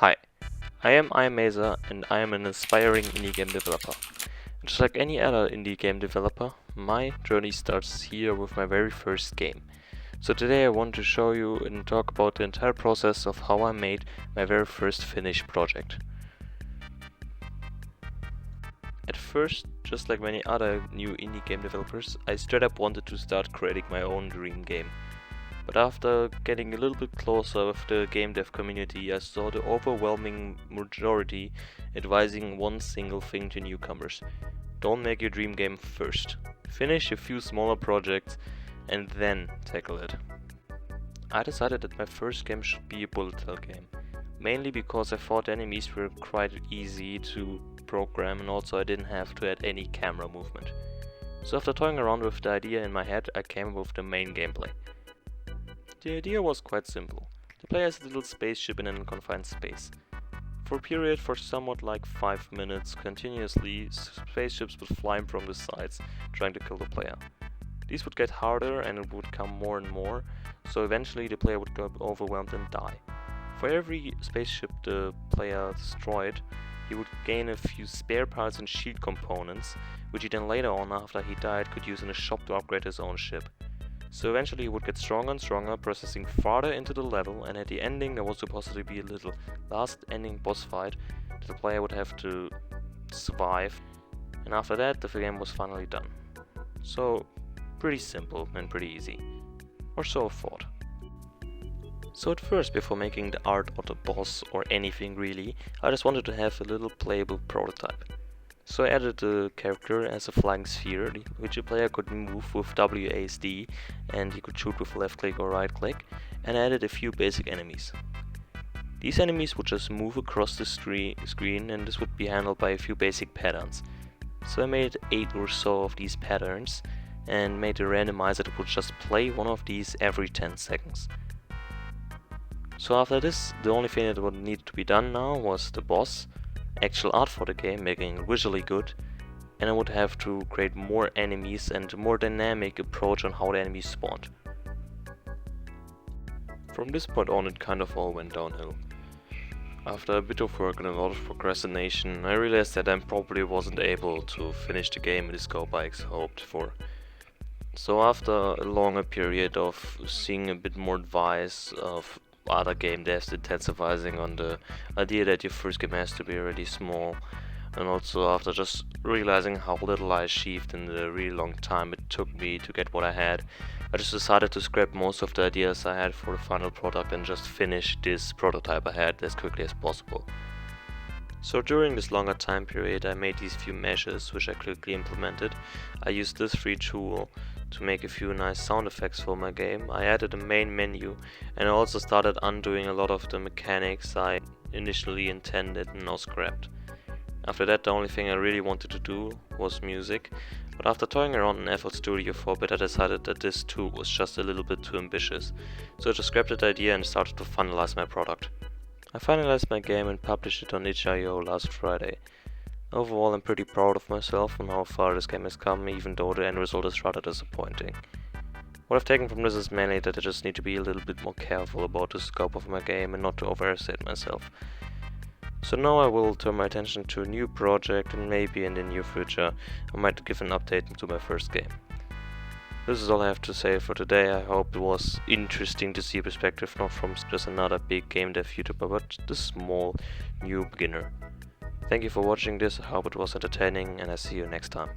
Hi, I am Mesa and I am an aspiring indie game developer. And just like any other indie game developer, my journey starts here with my very first game. So today I want to show you and talk about the entire process of how I made my very first finished project. At first, just like many other new indie game developers, I straight up wanted to start creating my own dream game. But after getting a little bit closer with the game dev community, I saw the overwhelming majority advising one single thing to newcomers: don't make your dream game first. Finish a few smaller projects and then tackle it. I decided that my first game should be a bullet hell game, mainly because I thought enemies were quite easy to program and also I didn't have to add any camera movement. So after toying around with the idea in my head, I came up with the main gameplay. The idea was quite simple. The player is a little spaceship in an confined space. For a period for somewhat like 5 minutes, continuously spaceships would fly from the sides, trying to kill the player. These would get harder and it would come more and more, so eventually the player would go overwhelmed and die. For every spaceship the player destroyed, he would gain a few spare parts and shield components, which he then later on, after he died, could use in a shop to upgrade his own ship. So eventually he would get stronger and stronger, processing farther into the level, and at the ending there was supposed to be a little last ending boss fight that the player would have to survive, and after that the game was finally done. So pretty simple and pretty easy. Or so I thought. So at first, before making the art or the boss or anything really, I just wanted to have a little playable prototype. So I added the character as a flying sphere, which a player could move with WASD, and he could shoot with left click or right click, and I added a few basic enemies. These enemies would just move across the screen, and this would be handled by a few basic patterns. So I made 8 or so of these patterns, and made a randomizer that would just play one of these every 10 seconds. So after this, the only thing that would need to be done now was the boss, actual art for the game, making it visually good, and I would have to create more enemies and a more dynamic approach on how the enemies spawned. From this point on, it kind of all went downhill. After a bit of work and a lot of procrastination, I realized that I probably wasn't able to finish the game in the scope I hoped for. So after a longer period of seeing a bit more advice of other game devs intensifying on the idea that your first game has to be really small, and also after just realizing how little I achieved in the really long time it took me to get what I had, I just decided to scrap most of the ideas I had for the final product and just finish this prototype I had as quickly as possible. So during this longer time period I made these few measures which I quickly implemented. I used this free tool to make a few nice sound effects for my game. I added a main menu and I also started undoing a lot of the mechanics I initially intended and now scrapped. After that, the only thing I really wanted to do was music, but after toying around in FL Studio for a bit I decided that this too was just a little bit too ambitious, so I just scrapped that idea and started to finalize my product. I finalized my game and published it on itch.io last Friday. Overall, I'm pretty proud of myself on how far this game has come, even though the end result is rather disappointing. What I've taken from this is mainly that I just need to be a little bit more careful about the scope of my game and not to overstate myself. So now I will turn my attention to a new project, and maybe in the near future I might give an update to my first game. This is all I have to say for today. I hope it was interesting to see a perspective not from just another big game dev YouTuber, but the small new beginner. Thank you for watching this, I hope it was entertaining, and I see you next time.